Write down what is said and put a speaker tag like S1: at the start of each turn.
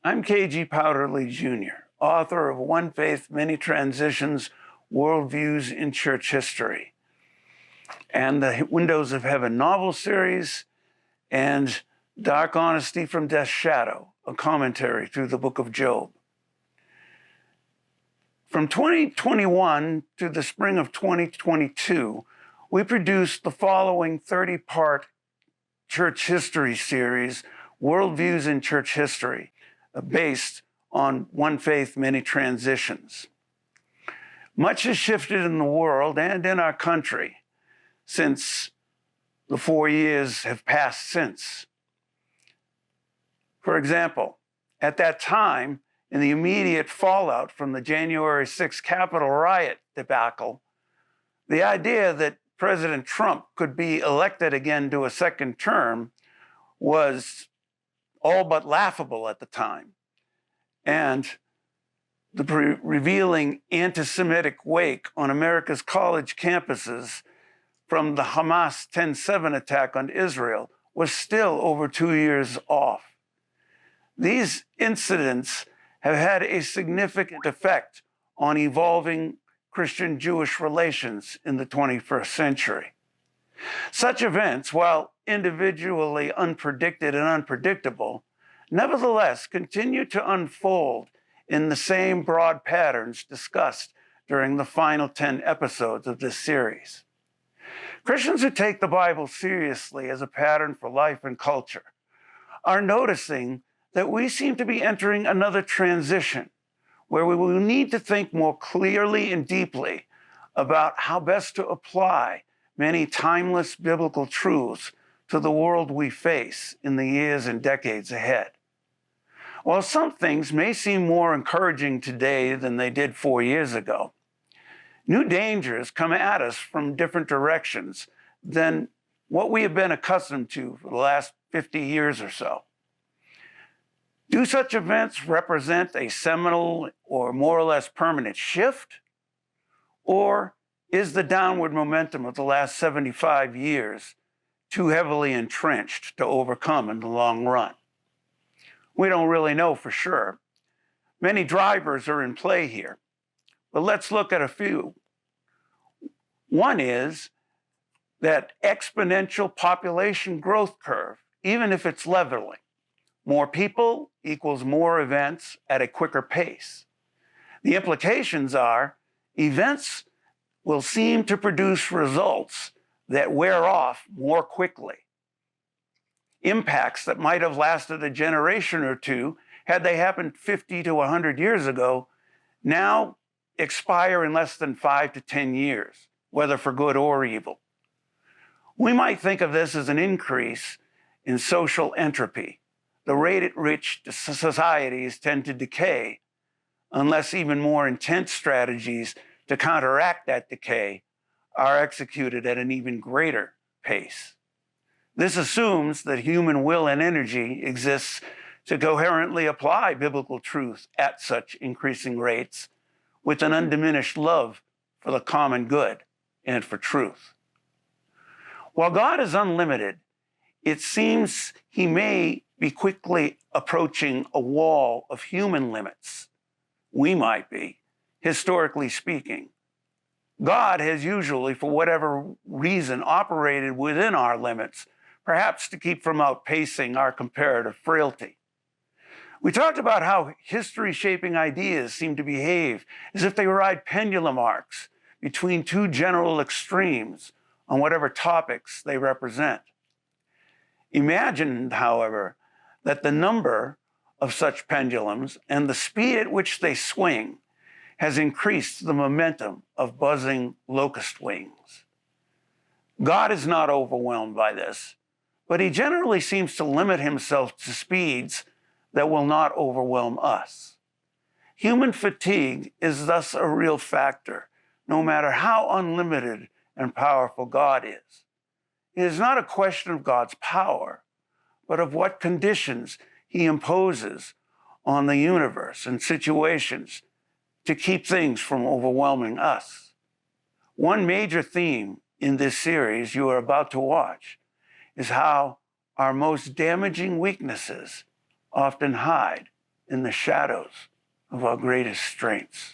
S1: I'm K.G. Powderly Jr., author of One Faith, Many Transitions, Worldviews in Church History, and the Windows of Heaven novel series, and Dark Honesty from Death's Shadow, a commentary through the book of Job. From 2021 to the spring of 2022, we produced the following 30-part church history series, Worldviews in Church History, based on One Faith, Many Transitions. Much has shifted in the world and in our country since the 4 years have passed since. For example, at that time, in the immediate fallout from the January 6th Capitol riot debacle, the idea that President Trump could be elected again to a second term was all but laughable at the time. And the revealing anti-Semitic wake on America's college campuses from the Hamas 10/7 attack on Israel was still over 2 years off. These incidents have had a significant effect on evolving Christian-Jewish relations in the 21st century. Such events, while individually unpredicted and unpredictable, nevertheless continue to unfold in the same broad patterns discussed during the final 10 episodes of this series. Christians who take the Bible seriously as a pattern for life and culture are noticing that we seem to be entering another transition where we will need to think more clearly and deeply about how best to apply many timeless biblical truths to the world we face in the years and decades ahead. While some things may seem more encouraging today than they did 4 years ago, new dangers come at us from different directions than what we have been accustomed to for the last 50 years or so. Do such events represent a seminal or more or less permanent shift? Or is the downward momentum of the last 75 years too heavily entrenched to overcome in the long run? We don't really know for sure. Many drivers are in play here, but let's look at a few. One is that exponential population growth curve, even if it's leveling. More people equals more events at a quicker pace. The implications are events will seem to produce results that wear off more quickly. Impacts that might have lasted a generation or two had they happened 50 to 100 years ago now expire in less than 5 to 10 years, whether for good or evil. We might think of this as an increase in social entropy, the rate at which societies tend to decay, unless even more intense strategies to counteract that decay are executed at an even greater pace. This assumes that human will and energy exists to coherently apply biblical truth at such increasing rates with an undiminished love for the common good and for truth. While God is unlimited, it seems he may be quickly approaching a wall of human limits. We might be, historically speaking. God has usually, for whatever reason, operated within our limits, perhaps to keep from outpacing our comparative frailty. We talked about how history-shaping ideas seem to behave as if they ride pendulum arcs between two general extremes on whatever topics they represent. Imagine, however, that the number of such pendulums and the speed at which they swing has increased the momentum of buzzing locust wings. God is not overwhelmed by this, but he generally seems to limit himself to speeds that will not overwhelm us. Human fatigue is thus a real factor, no matter how unlimited and powerful God is. It is not a question of God's power, but of what conditions he imposes on the universe and situations to keep things from overwhelming us. One major theme in this series you are about to watch is how our most damaging weaknesses often hide in the shadows of our greatest strengths.